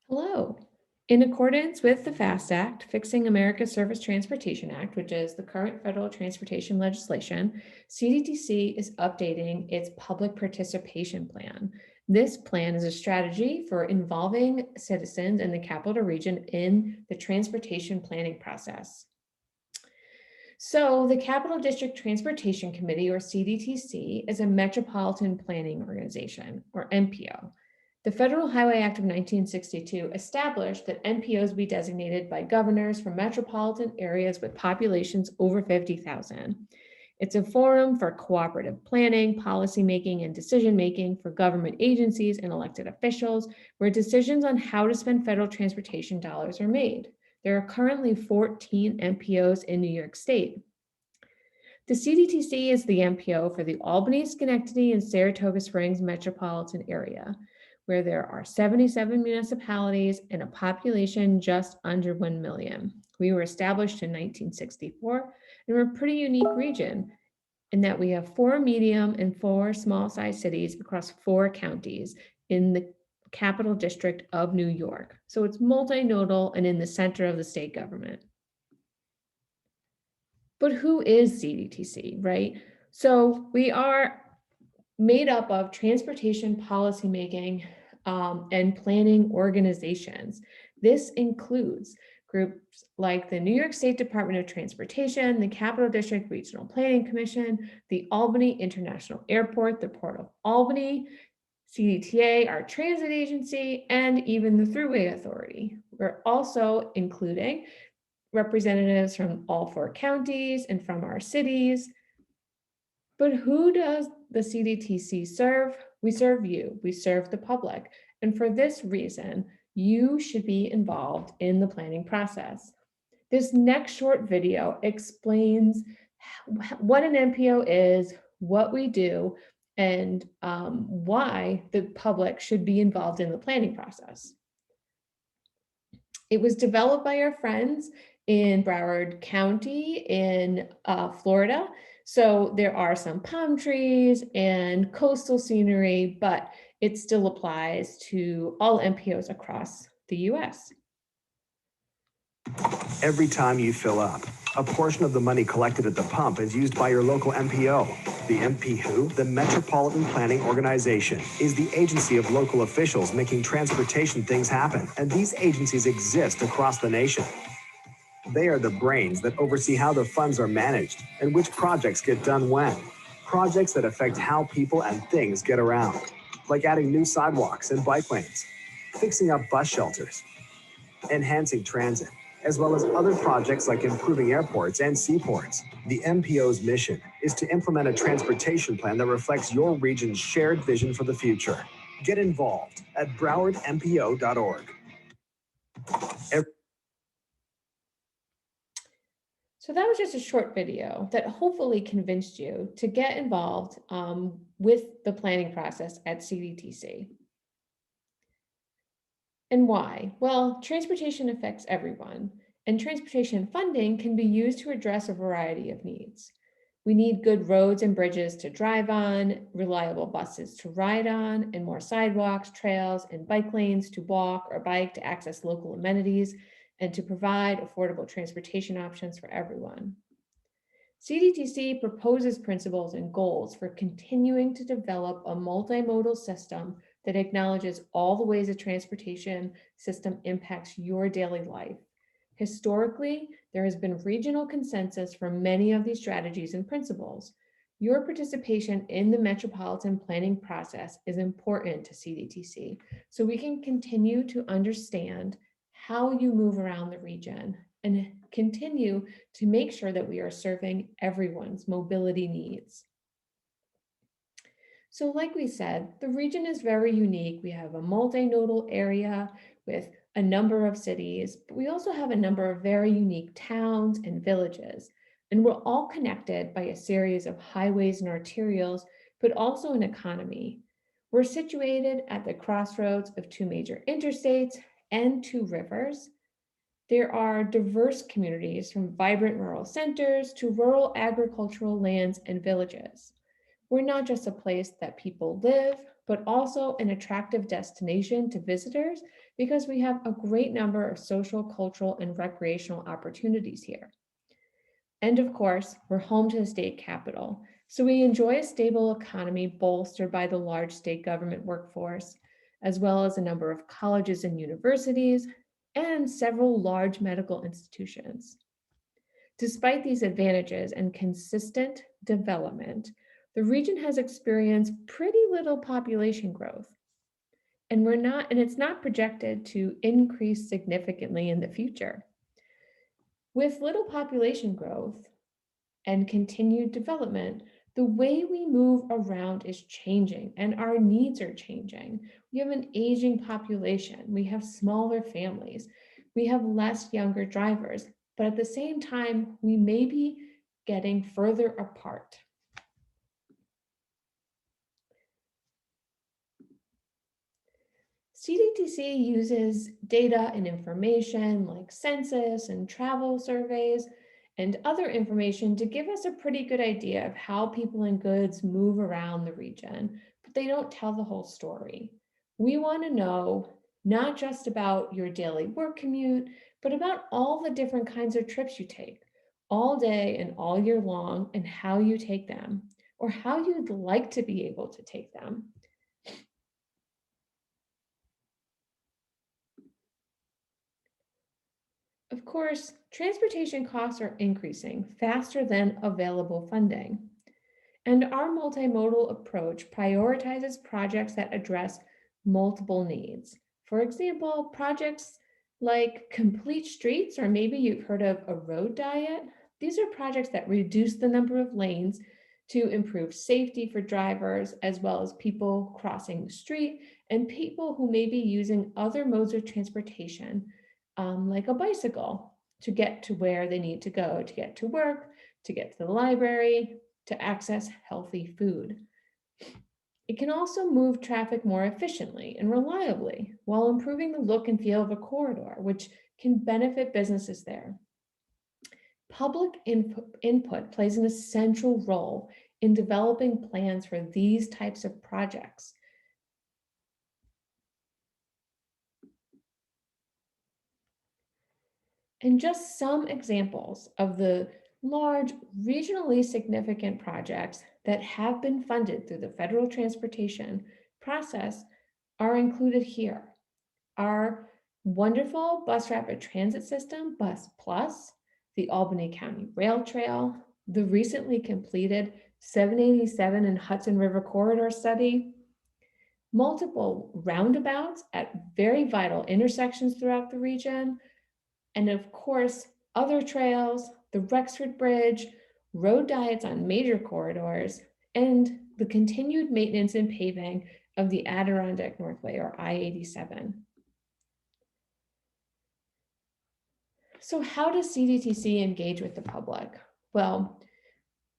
Hello. In accordance with the FAST Act, Fixing America's Surface Transportation Act, which is the current federal transportation legislation, CDTC is updating its public participation plan. This plan is a strategy for involving citizens in the capital region in the transportation planning process. So, the Capital District Transportation Committee, or CDTC, is a metropolitan planning organization, or MPO. The Federal Highway Act of 1962 established that MPOs be designated by governors for metropolitan areas with populations over 50,000. It's a forum for cooperative planning, policymaking, and decision making for government agencies and elected officials, where decisions on how to spend federal transportation dollars are made. There are currently 14 MPOs in New York State. The CDTC is the MPO for the Albany, Schenectady, and Saratoga Springs metropolitan area, where there are 77 municipalities and a population just under 1 million. We were established in 1964, and we're a pretty unique region in that we have 4 medium and 4 small-sized cities across 4 counties in the capital district of New York. So it's multinodal and in the center of the state government. But who is CDTC, right? So we are made up of transportation policymaking and planning organizations. This includes groups like the New York State Department of Transportation, the Capital District Regional Planning Commission, the Albany International Airport, the Port of Albany, CDTA, our transit agency, and even the Thruway Authority. We're also including representatives from all 4 counties and from our cities. But who does the CDTC serve? We serve you, we serve the public. And for this reason, you should be involved in the planning process. This next short video explains what an MPO is, what we do, and why the public should be involved in the planning process. It was developed by our friends in Broward County in Florida. So there are some palm trees and coastal scenery, but it still applies to all MPOs across the US. Every time you fill up, a portion of the money collected at the pump is used by your local MPO. The MPO, the Metropolitan Planning Organization, is the agency of local officials making transportation things happen, and these agencies exist across the nation. They are the brains that oversee how the funds are managed and which projects get done when. Projects that affect how people and things get around, like adding new sidewalks and bike lanes, fixing up bus shelters, enhancing transit, as well as other projects like improving airports and seaports. The MPO's mission is to implement a transportation plan that reflects your region's shared vision for the future. Get involved at browardmpo.org. So that was just a short video that hopefully convinced you to get involved with the planning process at CDTC. And why? Well, transportation affects everyone, and transportation funding can be used to address a variety of needs. We need good roads and bridges to drive on, reliable buses to ride on, and more sidewalks, trails, and bike lanes to walk or bike to access local amenities and to provide affordable transportation options for everyone. CDTC proposes principles and goals for continuing to develop a multimodal system that acknowledges all the ways a transportation system impacts your daily life. Historically, there has been regional consensus for many of these strategies and principles. Your participation in the metropolitan planning process is important to CDTC, so we can continue to understand how you move around the region and continue to make sure that we are serving everyone's mobility needs. So like we said, the region is very unique. We have a multinodal area with a number of cities, but we also have a number of very unique towns and villages. And we're all connected by a series of highways and arterials, but also an economy. We're situated at the crossroads of 2 major interstates and 2 rivers. There are diverse communities from vibrant rural centers to rural agricultural lands and villages. We're not just a place that people live, but also an attractive destination to visitors because we have a great number of social, cultural, and recreational opportunities here. And of course, we're home to the state capital, so we enjoy a stable economy bolstered by the large state government workforce, as well as a number of colleges and universities, and several large medical institutions. Despite these advantages and consistent development, the region has experienced pretty little population growth, and it's not projected to increase significantly in the future. With little population growth and continued development, the way we move around is changing and our needs are changing. We have an aging population, we have smaller families, we have less younger drivers, but at the same time, we may be getting further apart. CDTC uses data and information like census and travel surveys and other information to give us a pretty good idea of how people and goods move around the region, but they don't tell the whole story. We want to know not just about your daily work commute, but about all the different kinds of trips you take all day and all year long and how you take them, or how you'd like to be able to take them. Of course, transportation costs are increasing faster than available funding. And our multimodal approach prioritizes projects that address multiple needs. For example, projects like complete streets, or maybe you've heard of a road diet. These are projects that reduce the number of lanes to improve safety for drivers, as well as people crossing the street and people who may be using other modes of transportation, like a bicycle, to get to where they need to go, to get to work, to get to the library, to access healthy food. It can also move traffic more efficiently and reliably while improving the look and feel of a corridor, which can benefit businesses there. Public input plays an essential role in developing plans for these types of projects. And just some examples of the large, regionally significant projects that have been funded through the federal transportation process are included here. Our wonderful bus rapid transit system, Bus Plus, the Albany County Rail Trail, the recently completed 787 and Hudson River Corridor study, multiple roundabouts at very vital intersections throughout the region, and of course, other trails, the Rexford Bridge, road diets on major corridors, and the continued maintenance and paving of the Adirondack Northway, or I-87. So how does CDTC engage with the public? Well,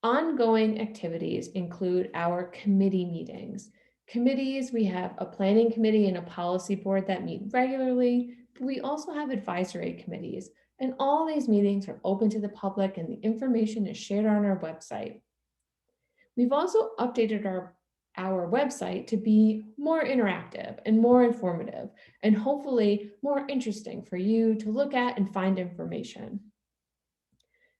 ongoing activities include our committee meetings. Committees, we have a planning committee and a policy board that meet regularly, but we also have advisory committees, and all these meetings are open to the public and the information is shared on our website. We've also updated our website to be more interactive and more informative, and hopefully more interesting for you to look at and find information.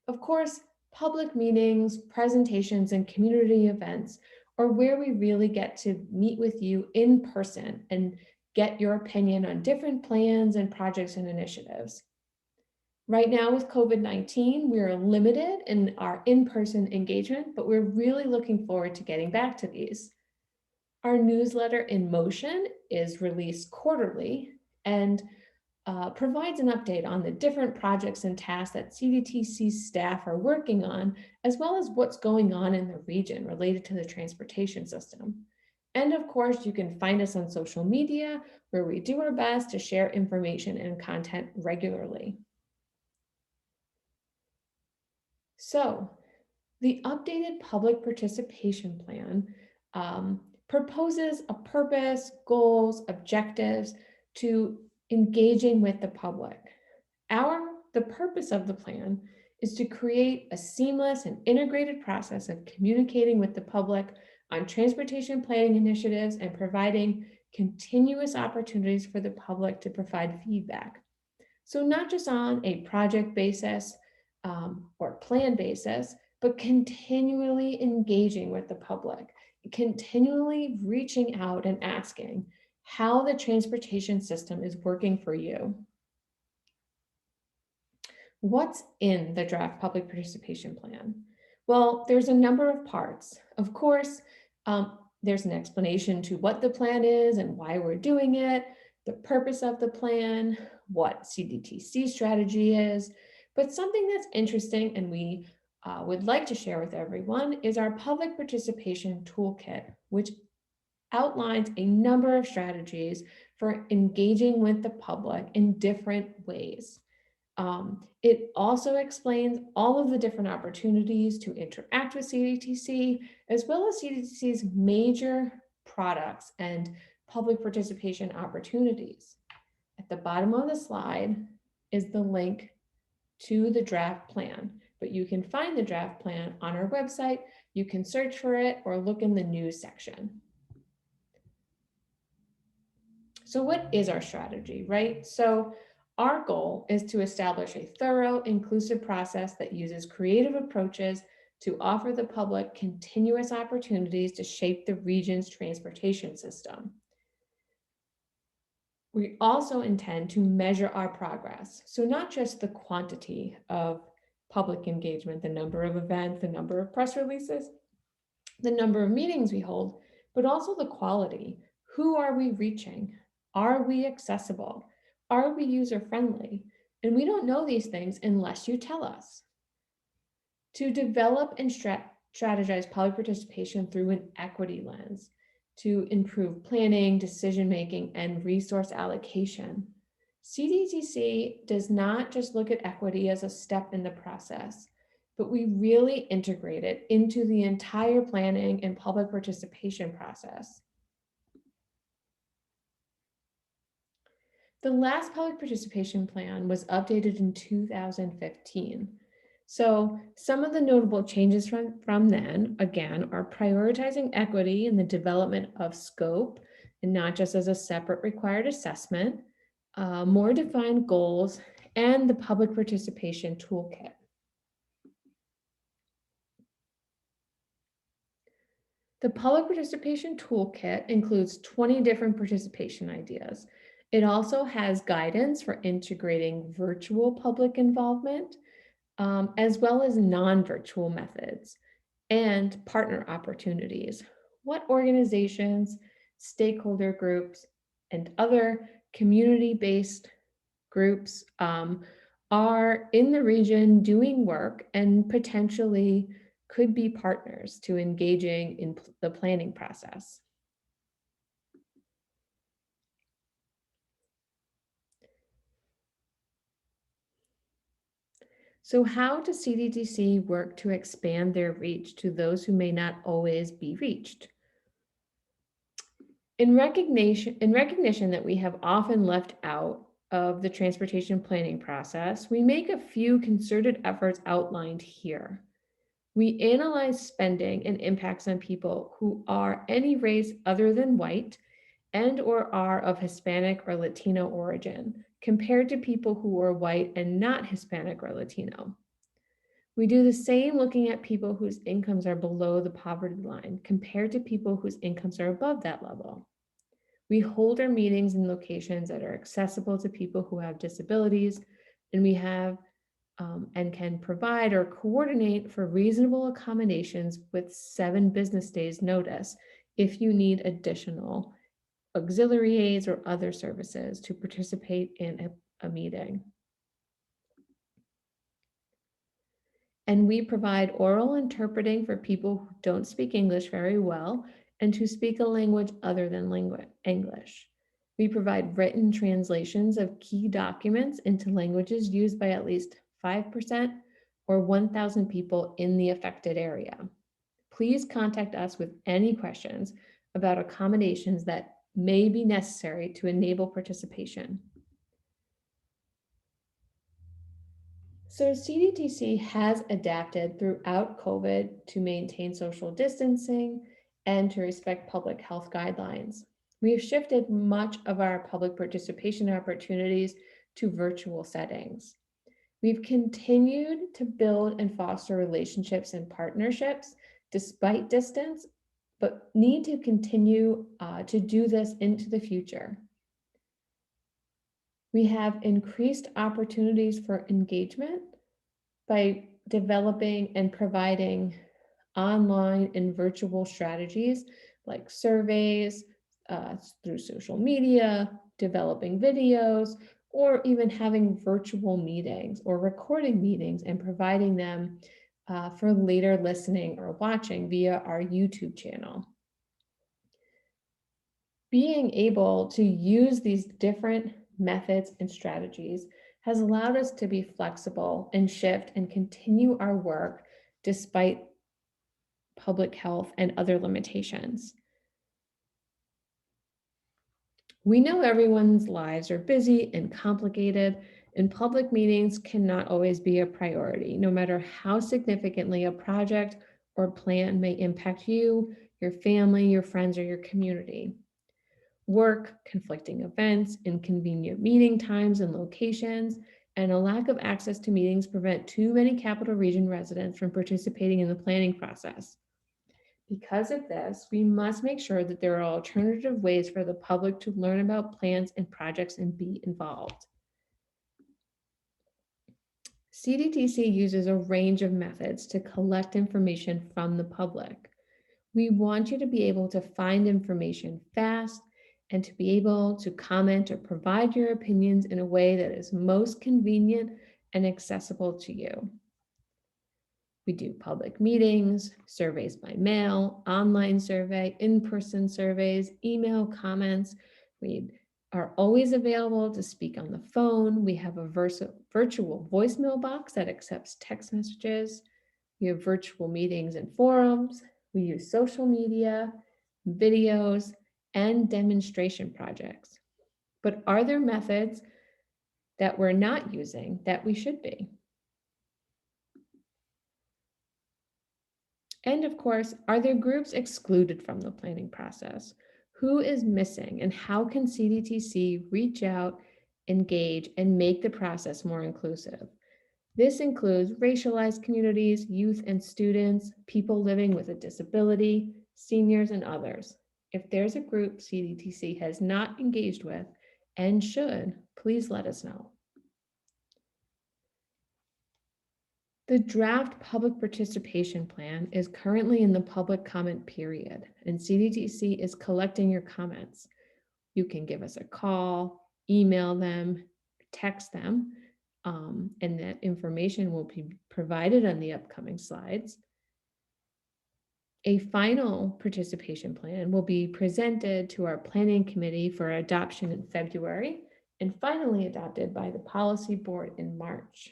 Of course, public meetings, presentations, and community events are where we really get to meet with you in person and get your opinion on different plans and projects and initiatives. Right now with COVID-19, we're limited in our in-person engagement, but we're really looking forward to getting back to these. Our newsletter In Motion is released quarterly and provides an update on the different projects and tasks that CDTC staff are working on, as well as what's going on in the region related to the transportation system. And of course, you can find us on social media, where we do our best to share information and content regularly. So, the updated public participation plan proposes a purpose, goals, objectives to engaging with the public. The purpose of the plan is to create a seamless and integrated process of communicating with the public on transportation planning initiatives and providing continuous opportunities for the public to provide feedback. So not just on a project basis or plan basis, but continually engaging with the public, continually reaching out and asking how the transportation system is working for you. What's in the draft public participation plan? Well, there's a number of parts. Of course, there's an explanation to what the plan is and why we're doing it, the purpose of the plan, what CDTC strategy is. But something that's interesting and we would like to share with everyone is our public participation toolkit, which outlines a number of strategies for engaging with the public in different ways. It also explains all of the different opportunities to interact with CDTC, as well as CDTC's major products and public participation opportunities. At the bottom of the slide is the link to the draft plan, but you can find the draft plan on our website. You can search for it or look in the news section. So what is our strategy, right? So our goal is to establish a thorough, inclusive process that uses creative approaches to offer the public continuous opportunities to shape the region's transportation system. We also intend to measure our progress. So not just the quantity of public engagement, the number of events, the number of press releases, the number of meetings we hold, but also the quality. Who are we reaching? Are we accessible? Are we user-friendly? And we don't know these things unless you tell us. To develop and strategize public participation through an equity lens, to improve planning, decision-making, and resource allocation. CDTC does not just look at equity as a step in the process, but we really integrate it into the entire planning and public participation process. The last public participation plan was updated in 2015. So some of the notable changes from then, again, are prioritizing equity in the development of scope, and not just as a separate required assessment, more defined goals, and the public participation toolkit. The public participation toolkit includes 20 different participation ideas. It also has guidance for integrating virtual public involvement, as well as non-virtual methods and partner opportunities. What organizations, stakeholder groups, and other community-based groups are in the region doing work and potentially could be partners to engaging in the planning process. So how does CDTC work to expand their reach to those who may not always be reached? In recognition that we have often left out of the transportation planning process, we make a few concerted efforts outlined here. We analyze spending and impacts on people who are any race other than white and or are of Hispanic or Latino origin, compared to people who are white and not Hispanic or Latino. We do the same looking at people whose incomes are below the poverty line compared to people whose incomes are above that level. We hold our meetings in locations that are accessible to people who have disabilities, and we have and can provide or coordinate for reasonable accommodations with 7 business days notice if you need additional auxiliary aids or other services to participate in a meeting. And we provide oral interpreting for people who don't speak English very well and who speak a language other than English. We provide written translations of key documents into languages used by at least 5% or 1,000 people in the affected area. Please contact us with any questions about accommodations that may be necessary to enable participation. So CDTC has adapted throughout COVID to maintain social distancing and to respect public health guidelines. We have shifted much of our public participation opportunities to virtual settings. We've continued to build and foster relationships and partnerships despite distance, but need to continue to do this into the future. We have increased opportunities for engagement by developing and providing online and virtual strategies like surveys, through social media, developing videos, or even having virtual meetings or recording meetings and providing them for later listening or watching via our YouTube channel. Being able to use these different methods and strategies has allowed us to be flexible and shift and continue our work despite public health and other limitations. We know everyone's lives are busy and complicated, and public meetings cannot always be a priority, no matter how significantly a project or plan may impact you, your family, your friends, or your community. Work, conflicting events, inconvenient meeting times and locations, and a lack of access to meetings prevent too many Capital Region residents from participating in the planning process. Because of this, we must make sure that there are alternative ways for the public to learn about plans and projects and be involved. CDTC uses a range of methods to collect information from the public. We want you to be able to find information fast and to be able to comment or provide your opinions in a way that is most convenient and accessible to you. We do public meetings, surveys by mail, online survey, in-person surveys, email comments. We are always available to speak on the phone. We have a virtual voicemail box that accepts text messages. We have virtual meetings and forums. We use social media, videos, and demonstration projects. But are there methods that we're not using that we should be? And of course, are there groups excluded from the planning process? Who is missing, and how can CDTC reach out, engage, and make the process more inclusive? This includes racialized communities, youth and students, people living with a disability, seniors, and others. If there's a group CDTC has not engaged with and should, please let us know. The draft public participation plan is currently in the public comment period, and CDTC is collecting your comments. You can give us a call, email them, text them, and that information will be provided on the upcoming slides. A final participation plan will be presented to our planning committee for adoption in February and finally adopted by the policy board in March.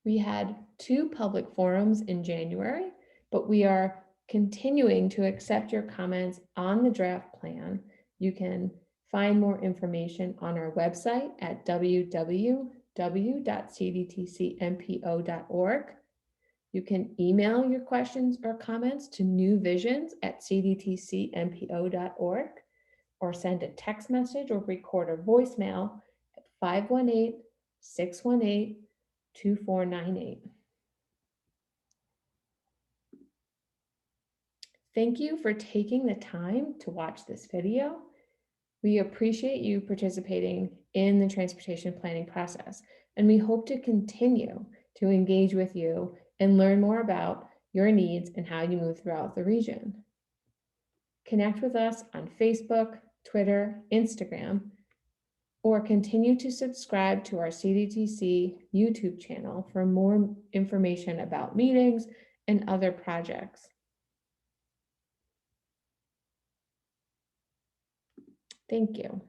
We had 2 public forums in January, but we are continuing to accept your comments on the draft plan. You can find more information on our website at www.cdtcmpo.org. You can email your questions or comments to newvisions@cdtcmpo.org or send a text message or record a voicemail at 518-618-2498. Thank you for taking the time to watch this video. We appreciate you participating in the transportation planning process, and we hope to continue to engage with you and learn more about your needs and how you move throughout the region. Connect with us on Facebook, Twitter, Instagram, or continue to subscribe to our CDTC YouTube channel for more information about meetings and other projects. Thank you.